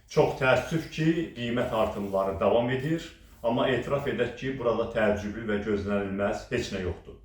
Çox təəssüf ki, qiymət artımları davam edir, amma etiraf edək ki, burada təəccüblü və gözlənilməz heç nə yoxdur.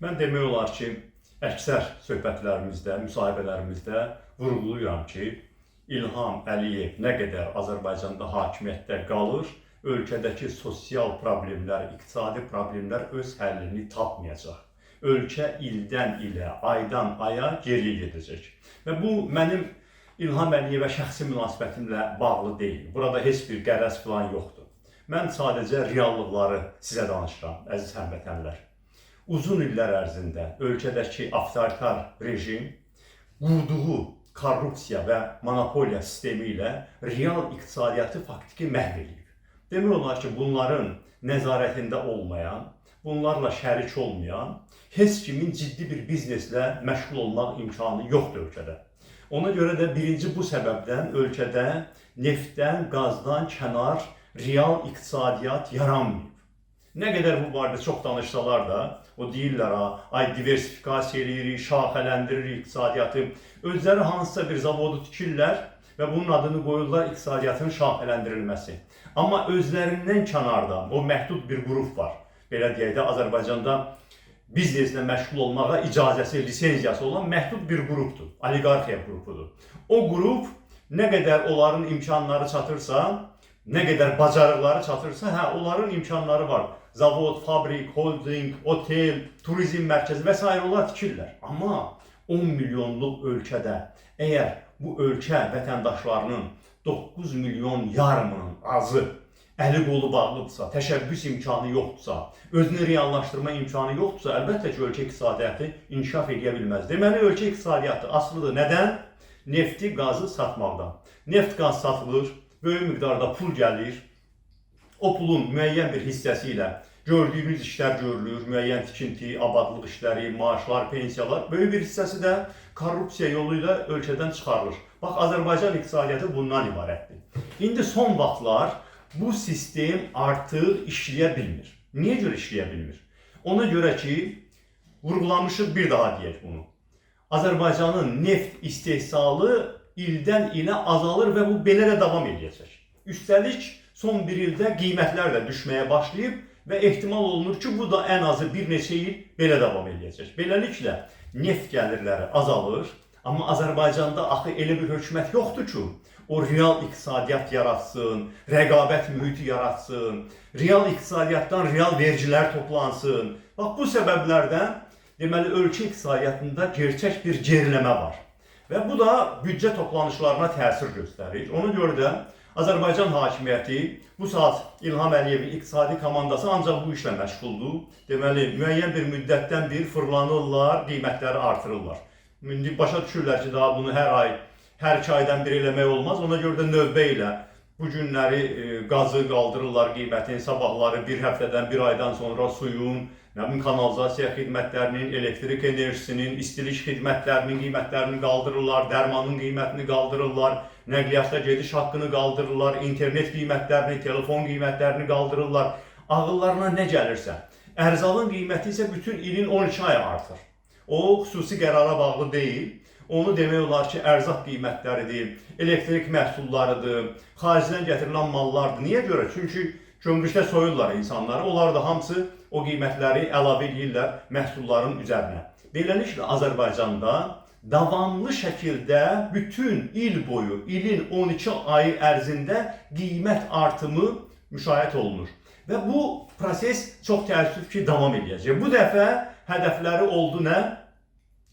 Mən demək olar ki, əksər söhbətlərimizdə, müsahibələrimizdə vurğulayıram ki, İlham Əliyev nə qədər Azərbaycanda hakimiyyətdə qalır, ölkədəki sosial problemlər, iqtisadi problemlər öz həllini tapmayacaq. Ölkə ildən ilə, aydan aya geriyə gedəcək. Və bu mənim İlham Əliyevə şəxsi münasibətimlə bağlı deyil. Burada heç bir qərəz falan yoxdur. Mən sadəcə reallıqları sizə danışıram, əziz həmvətənlər. Uzun illər ərzində ölkədəki avtoritar rejim qurduğu korrupsiya və monopoliya sistemi ilə real iqtisadiyyatı faktiki məhv edib. Demək olar ki, bunların nəzarətində olmayan, bunlarla şərik olmayan, heç kimin ciddi bir bizneslə məşğul olmaq imkanı yoxdur ölkədə. Ona görə də birinci bu səbəbdən ölkədə neftdən, qazdan kənar real iqtisadiyyat yaranmayıb. Nə qədər bu barədə çox danışsalar da, o deyirlər, ay diversifikasiya edirik, şaxələndiririk iqtisadiyyatı. Özləri hansısa bir zavodu tikirlər və bunun adını qoyurlar iqtisadiyyatın şaxələndirilməsi. Amma özlərindən kənarda o məhdud bir qrup var. Belə deyək də, Azərbaycanda bizneslə məşğul olmağa icazəsi, lisenziyası olan məhdud bir qrupdur, oliqarxiya qrupudur. O qrup nə qədər onların imkanları çatırsa, nə qədər bacarıqları çatırsa, onların imkanları var. Zavod, fabrik, holding, otel, turizm mərkəzi və s. onlar tikirlər. Amma 10 milyonluq ölkədə, əgər bu ölkə vətəndaşlarının 9 milyon yarımının azı əli qolu bağlıdırsa, təşəbbüs imkanı yoxdursa, özünü reallaşdırma imkanı yoxdursa, əlbəttə ki, ölkə iqtisadiyyatı inkişaf edə bilməz. Deməli, ölkə iqtisadiyyatı asılıdır. Nədən? Nefti, qazı satmaqdan. Neft, qaz satılır, böyük miqdarda pul gəlir. O pulun müəyyən bir hissəsi ilə gördüyünüz işlər görülür, müəyyən tikinti, abadlıq işləri, maaşlar, pensiyalar. Böyük bir hissəsi də korrupsiya yolu ilə ölkədən çıxarılır. Bax, Azərbaycan iqtisadiyyatı bundan ibarətdir. İndi son vaxtlar bu sistem artıq işləyə bilmir. Niyə görə işləyə bilmir? Ona görə ki, vurğulamışıq, bir daha deyək bunu. Azərbaycanın neft istehsalı ildən ilə azalır və bu belə də davam edəcək. Üstəlik, son bir ildə qiymətlər də düşməyə başlayıb və ehtimal olunur ki, bu da ən azı bir neçə il belə davam edəcək. Beləliklə, neft gəlirləri azalır, amma Azərbaycanda axı elə bir hökumət yoxdur ki, o real iqtisadiyyat yaratsın, rəqabət mühiti yaratsın, real iqtisadiyyatdan real vergilər toplansın. Bax, bu səbəblərdən deməli, ölkə iqtisadiyyatında gerçək bir geriləmə var. Və bu da büdcə toplanışlarına təsir göstərir. Ona görə də Azərbaycan hakimiyyəti bu saat İlham Əliyevin iqtisadi komandası ancaq bu işlə məşğuldur. Deməli, müəyyən bir müddətdən bir fırlanırlar, qiymətləri artırırlar. İndi başa düşürlər ki, daha bunu hər ay, hər 2 aydan bir eləmək olmaz. Ona görə də növbə ilə bu günləri qazı qaldırırlar qiymətin, sabahları bir həftədən, bir aydan sonra suyun, kanalizasiya xidmətlərinin, elektrik enerjisinin, istilik xidmətlərinin qiymətlərini qaldırırlar, dərmanın qiymətini qaldırırlar, nəqliyyatda gediş haqqını qaldırırlar, internet qiymətlərini, telefon qiymətlərini qaldırırlar. Ağıllarına nə gəlirsə. Ərzalın qiyməti isə bütün ilin 12 ayı artır. O, xüsusi qərara bağlı deyil. Onu demək olar ki, ərzaq qiymətləridir, elektrik məhsullarıdır, xaricdən gətirilən mallardır. Niyə görə? Çünki gömrükdə soyurlar insanları. Onlar da hamısı o qiymətləri əlavə edirlər məhsulların üzərinə. Beləliklə, Azərbaycanda davamlı şəkildə bütün il boyu, ilin 12 ayı ərzində qiymət artımı müşahidə olunur. Və bu proses çox təəssüf ki, davam edəcək. Bu dəfə hədəfləri oldu nə?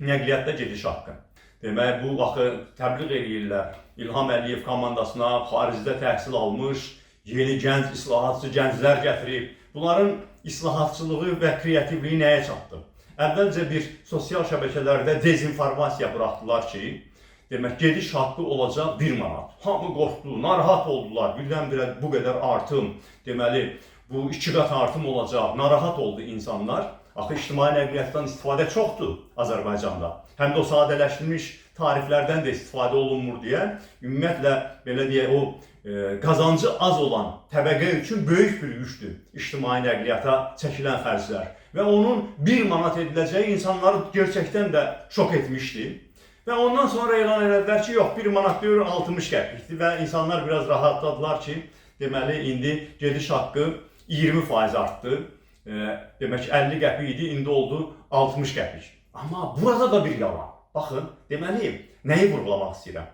Nəqliyyatda gediş haqqı. Demək, bu vaxtı təbliğ edirlər. İlham Əliyev komandasına xaricdə təhsil almış, yeni gənc, islahatçı gənclər gətirib. Bunların islahatçılığı və kreativliyi nəyə çatdı? Əvvəlcə bir sosial şəbəkələrdə dezinformasiya buraxdılar ki, demək, gediş haqqı olacaq 1 manat. Hamı qorxdu, narahat oldular, birdən-birə bu qədər artım, deməli, bu 2 qat artım olacaq, narahat oldu insanlar. Axı, ictimai nəqliyyatdan istifadə çoxdur Azərbaycanda. Həm də o sadələşdirilmiş tariflərdən də istifadə olunmur deyə, ümumiyyətlə, belə deyək, o qazancı az olan təbəqə üçün böyük bir yükdür ictimai nəqliyyata çəkilən xərclər. Və onun 1 manat ediləcəyi insanları gerçəkdən də şok etmişdi. Və ondan sonra elan elədilər ki, yox, 1 manat deyir 60 qəpikdir və insanlar biraz rahatladılar ki, deməli indi gediş haqqı 20% artdı. Demək 50 qəpik idi, indi oldu 60 qəpik. Amma burada da bir yalan. Baxın, deməli nəyi vurğulamaq istəyirəm?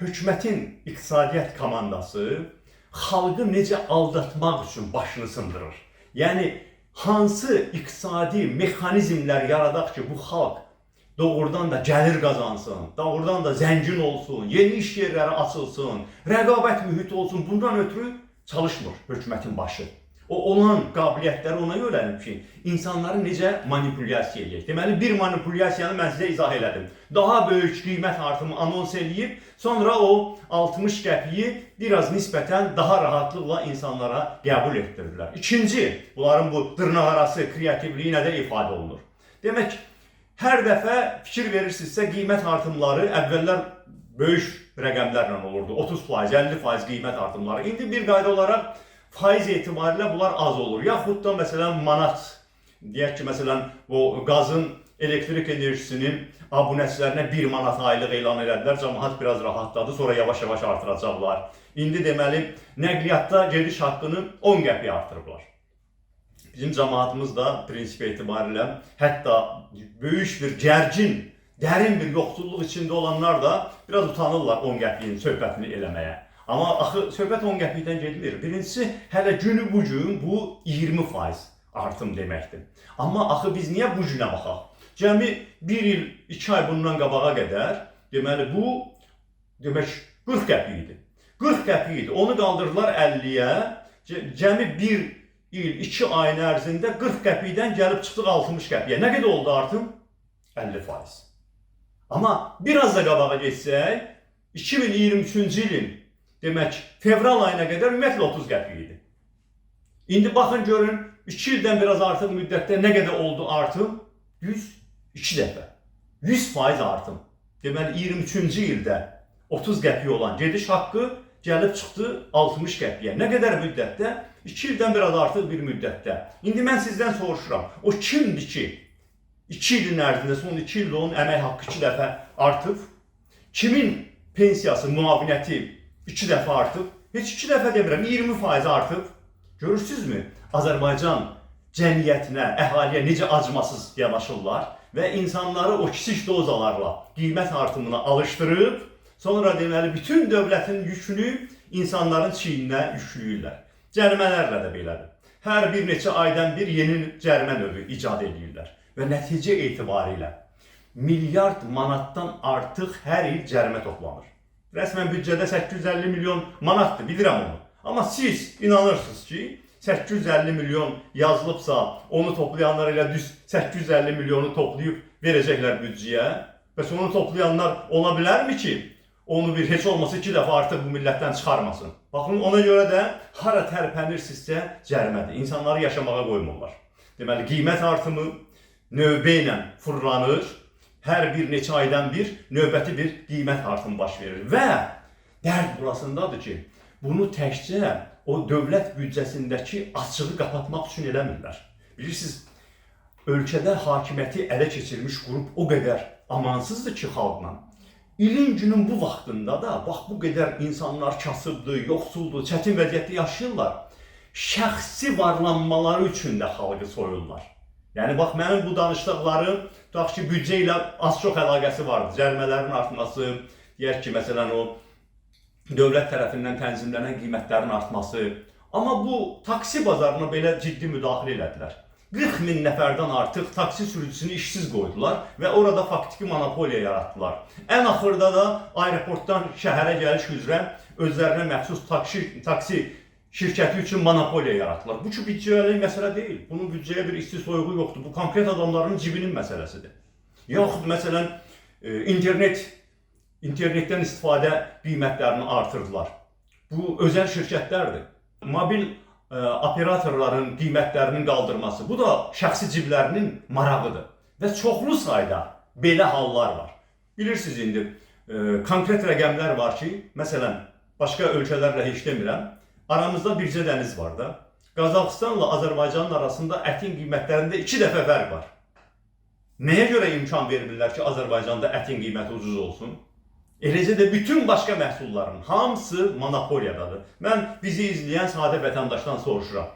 Hökumətin iqtisadiyyat komandası xalqı necə aldatmaq üçün başını sındırır. Yəni hansı iqtisadi mexanizmlər yaradaq ki, bu xalq doğrudan da gəlir qazansın, doğrudan da zəngin olsun, yeni iş yerləri açılsın, rəqabət mühiti olsun. Bundan ötürü çalışmır hökumətin başı. O olan qabiliyyətləri ona yönəlib ki, insanları necə manipulyasiya eləyək. Deməli, bir manipulyasiyanı mən sizə izah elədim. Daha böyük qiymət artımı anons eləyib, sonra o 60 qəpiyi biraz nisbətən daha rahatlıqla insanlara qəbul etdirdilər. İkinci, bunların bu dırnaqarası kreativliyi nədə ifadə olunur? Demək, hər dəfə fikir verirsinizsə, qiymət artımları əvvəllər böyük rəqəmlərlə olurdu. 30%, 50% qiymət artımları. İndi bir qayda olaraq faiz etibarilə bunlar az olur. Yaxud da məsələn manat, deyək ki, məsələn o qazın, elektrik enerjisinin abunəçilərinə 1 manat aylıq elan elədilər. Cəmaət biraz rahatladı, sonra yavaş-yavaş artıracaqlar. İndi deməli nəqliyyatda gediş haqqını 10 qəpik artırıblar. Bizim cəmaatımız da prinsip etibarilə hətta böyük bir gərgin, dərin bir yoxsulluq içində olanlar da biraz utanırlar 10 qəpiyin söhbətini eləməyə. Amma axı söhbət 10 qəpikdən getmir. Birincisi, hələ günü bu gün bu 20% artım deməkdir. Amma axı biz niyə bu günə baxaq? Cəmi 1 il, 2 ay bundan qabağa qədər, deməli bu demək 40 qəpik idi. 40 qəpik idi. Onu qaldırdılar 50-yə. Cəmi 1 il, 2 ayın ərzində 40 qəpikdən gəlib çıxdıq 60 qəpiyə. Nə qədər oldu artım? 50%. Amma biraz da qabağa geçsək, 2023-cü ilin demək, fevral ayına qədər ümumiyyətlə 30 qəpik idi. İndi baxın görün, 2 ildən biraz artıq müddətdə nə qədər oldu artım? 102 dəfə. 100% artım. Deməli, 23-cü ildə 30 qəpik olan gediş haqqı gəlib çıxdı 60 qəpiyə. Nə qədər müddətdə? 2 ildən biraz artıq bir müddətdə. İndi mən sizdən soruşuram, o kimdir ki, 2 ilin ərzində, son 2 ildə onun əmək haqqı 2 dəfə artıb? Kimin pensiyası, müavinəti 2 dəfə artıb? Heç 2 dəfə demirəm, 20% artıb. Görürsünüzmü? Azərbaycan cəmiyyətinə, əhaliyə necə acımasız yanaşırlar və insanları o kiçik dozalarla qiymət artımına alışdırıb, sonra deməli bütün dövlətin yükünü insanların çiyninə yükləyirlər. Cərimələrlə də belədir. Hər bir neçə aydan bir yeni cərimə növü icad edirlər və nəticə etibarilə milyard manatdan artıq hər il cərimə toplanır. Rəsmən büdcədə 850 milyon manatdır, bilirəm onu. Amma siz inanırsınız ki, 850 milyon yazılıbsa, onu toplayanlar elə düz 850 milyonu toplayıb verəcəklər büdcəyə. Bəs onu toplayanlar ola bilərmi ki, onu bir heç olmasa 2 dəfə artıq bu millətdən çıxarmasın? Baxın, ona görə də hara tərpənirsinizsə cərimədir. İnsanları yaşamağa qoymurlar. Deməli, qiymət artımı növbə ilə fırlanır. Hər bir neçə aydan bir növbəti bir qiymət artımı baş verir. Və dərd burasındadır ki, bunu təkcə o dövlət büdcəsindəki açığı qapatmaq üçün eləmirlər. Bilirsiniz, ölkədə hakimiyyəti ələ keçirmiş qrup o qədər amansızdır ki xalqla. İlin günün bu vaxtında da, bax bu qədər insanlar kasıbdır, yoxsuldur, çətin vəziyyətdə yaşayırlar. Şəxsi varlanmaları üçün də xalqı soyurlar. Yəni bax, mənim bu danışdıqlarım, tutaq ki, büdcə ilə az-çox əlaqəsi vardır. Cərimələrin artması, deyək ki, məsələn o dövlət tərəfindən tənzimlənən qiymətlərin artması. Amma bu taksi bazarına belə ciddi müdaxilə elədilər. 40 min nəfərdən artıq taksi sürücüsünü işsiz qoydular və orada faktiki monopoliya yaratdılar. Ən axırda da aeroportdan şəhərə gəliş üzrə özlərinə məxsus taksi şirkəti üçün monopoliya yaratdılar. Bu ki, büdcəlik məsələ deyil. Bunun büdcəyə bir isti soyuğu yoxdur. Bu konkret adamların cibinin məsələsidir. Yaxud məsələn, internetdən istifadə qiymətlərini artırdılar. Bu özəl şirkətlərdir. Mobil operatorların qiymətlərinin qaldırması, bu da şəxsi ciblərinin marağıdır. Və çoxlu sayda belə hallar var. Bilirsiniz indi, konkret rəqəmlər var ki, məsələn, başqa ölkələrlə heç demirəm, aramızda bircə dəniz var da. Qazaxıstanla Azərbaycanın arasında ətin qiymətlərində 2 dəfə fərq var. Nəyə görə imkan vermirlər ki, Azərbaycanda ətin qiyməti ucuz olsun? Eləcə də bütün başqa məhsulların hamısı monopoliyadadır. Mən bizi izləyən sadə vətəndaşdan soruşuram.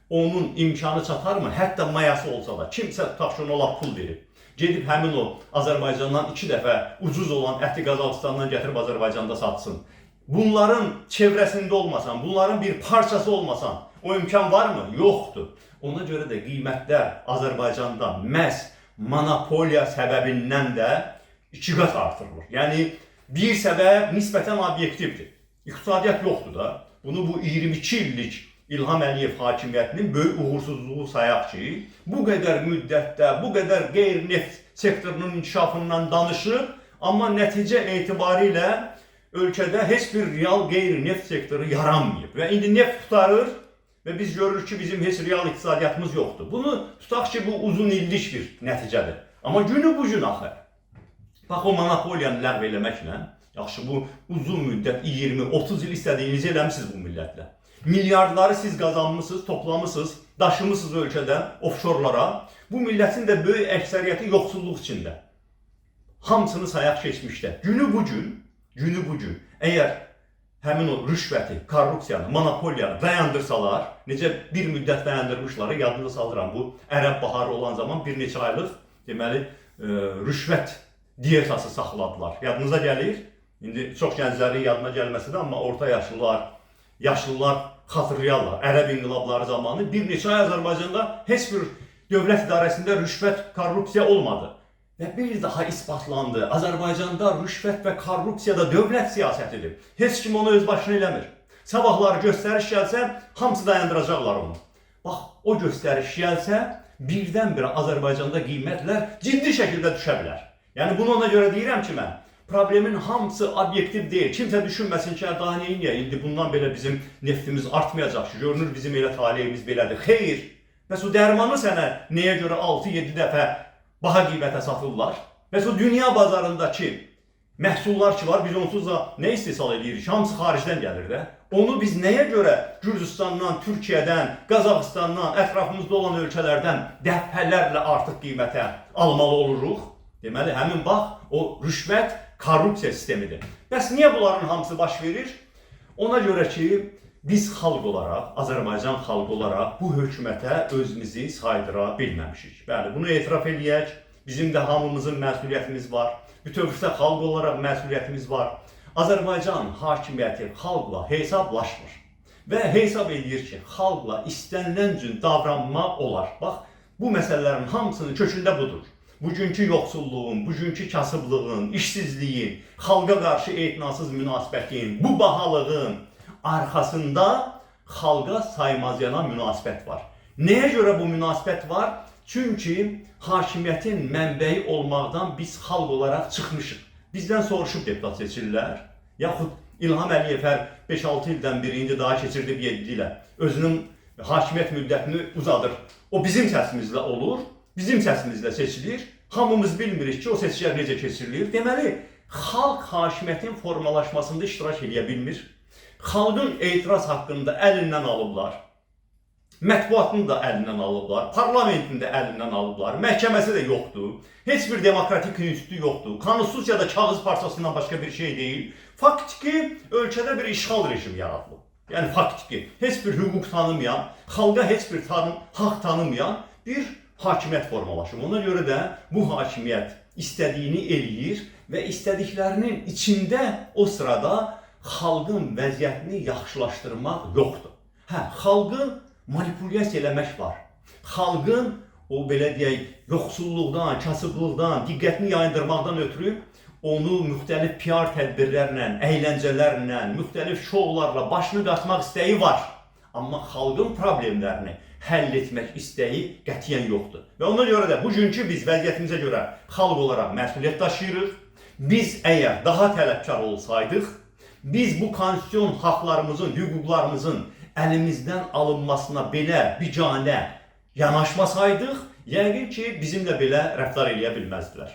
Onun imkanı çatarmı? Hətta mayası olsa da kimsə tutaq ki, ona pul verib. Gedib həmin o Azərbaycandan 2 dəfə ucuz olan əti Qazaxıstandan gətirib Azərbaycanda satsın. Bunların çevrəsində olmasan, bunların bir parçası olmasan, o imkan varmı? Yoxdur. Ona görə də qiymətlər Azərbaycanda məhz monopoliya səbəbindən də 2 qat artırılır. Yəni bir səbəb nisbətən obyektivdir. İqtisadiyyat yoxdur da. Bunu bu 22 illik İlham Əliyev hakimiyyətinin böyük uğursuzluğu sayaq ki, bu qədər müddətdə, bu qədər qeyri-neft sektorunun inkişafından danışıb, amma nəticə etibarilə ölkədə heç bir real qeyri-neft sektoru yaranmayıb. Və indi neft tutarır və biz görürük ki, bizim heç real iqtisadiyyatımız yoxdur. Bunu tutaq ki, bu uzun illik bir nəticədir. Amma günü bu gün axı. Bax, o monopoliyanı ləğv eləməklə, yaxşı, bu uzun müddət 20-30 il istədiyinizi eləmişsiniz bu millətlə. Milyardları siz qazanmışsınız, toplamışsınız, daşımışsınız ölkədən, offşorlara. Bu millətin də böyük əksəriyyəti yoxsulluq içində. Hamısını sayaq keçmişdə. Günü bu gün, əgər həmin o rüşvəti, korrupsiyanı, monopoliyanı dayandırsalar, necə bir müddət dayandırmışlar, yadınıza salıram, bu Ərəb baharı olan zaman bir neçə aylıq, deməli, rüşvət diyetası saxladılar. Yadınıza gəlir? İndi çox gənclərin yadına gəlməsi də, amma orta yaşlılar xatırlayarlar. Ərəb inqilabları zamanı bir neçə ay Azərbaycanda heç bir dövlət idarəsində rüşvət, korrupsiya olmadı. Və bir daha isbatlandı. Azərbaycanda rüşvət və korrupsiya da dövlət siyasətidir. Heç kim onu öz başına eləmir. Sabahları göstəriş gəlsə, hamısı dayandıracaqlar onu. Bax, o göstəriş gəlsə, birdən-birə Azərbaycanda qiymətlər ciddi şəkildə düşə bilər. Yəni, bunu ona görə deyirəm ki, mən, problemin hamısı obyektiv deyil. Kimsə düşünməsin ki, daha neyə? İndi bundan belə bizim neftimiz artmayacaq ki, görünür bizim elə taleyimiz belədir. Xeyr, bəs o dərmanı sənə nəyə görə 6-7 dəfə baha qiymətə satırlar? Bəs o dünya bazarındakı məhsullar ki var, biz onsuz da nə istehsal edirik? Hamısı xaricdən gəlir də. Onu biz nəyə görə Gürcüstandan, Türkiyədən, Qazaxıstandan, ətrafımızda olan ölkələrdən dəfələrlə artıq qiymətə almalı oluruq? Deməli, həmin bax, o rüşvət, korrupsiya sistemidir. Bəs niyə bunların hamısı baş verir? Ona görə ki, biz xalq olaraq, Azərbaycan xalqı olaraq bu hökumətə özümüzü saydıra bilməmişik. Bəli, bunu etiraf eləyək, bizim də hamımızın məsuliyyətimiz var, bütövlükdə xalq olaraq məsuliyyətimiz var. Azərbaycan hakimiyyəti xalqla hesablaşmır və hesab edir ki, xalqla istənilən cür davranma olar. Bax, bu məsələlərin hamısının kökündə budur. Bugünkü yoxsulluğun, bugünkü kasıblığın, işsizliyin, xalqa qarşı etinasız münasibətin, bu bahalığın arxasında xalqa saymazyana münasibət var. Nəyə görə bu münasibət var? Çünki hakimiyyətin mənbəyi olmaqdan biz xalq olaraq çıxmışıq. Bizdən soruşub deputat seçirlər, yaxud İlham Əliyev hər 5-6 ildən biri indi daha keçirdib 7 ilə özünün hakimiyyət müddətini uzadır. O bizim səsimizlə olur. Bizim səsimizlə seçilir. Hamımız bilmirik ki, o seçkiler necə keçirilir. Deməli, xalq hakimiyyətin formalaşmasında iştirak edə bilmir. Xalqın etiraz haqqında əlindən alıblar. Mətbuatını da əlindən alıblar. Parlamentini də əlindən alıblar. Məhkəməsi də yoxdur. Heç bir demokratik institutu yoxdur. Konstitusiyada kağız parçasından başqa bir şey deyil. Faktiki ölkədə bir işğal rejimi yaradılıb. Yəni faktiki, heç bir hüquq tanımayan, xalqa heç bir haqq tanımayan bir hakimiyyət formalaşır. Ona görə də bu hakimiyyət istədiyini eləyir və istədiklərinin içində o sırada xalqın vəziyyətini yaxşılaşdırmaq yoxdur. Xalqı manipulyasiya eləmək var. Xalqın o belə deyək, yoxsulluqdan, kasıblıqdan, diqqətini yayındırmaqdan ötürü onu müxtəlif PR tədbirlərlə, əyləncələrlə, müxtəlif şovlarla başını qatmaq istəyi var. Amma xalqın problemlərini həll etmək istəyi qətiyyən yoxdur. Və ona görə də bugünkü biz vəziyyətimizə görə xalq olaraq məsuliyyət daşıyırıq. Biz əgər daha tələbkar olsaydıq, biz bu konstitusiyon haqlarımızın, hüquqlarımızın əlimizdən alınmasına belə biganə yanaşmasaydıq, yəqin ki, bizimlə belə rəftar eləyə bilməzdilər.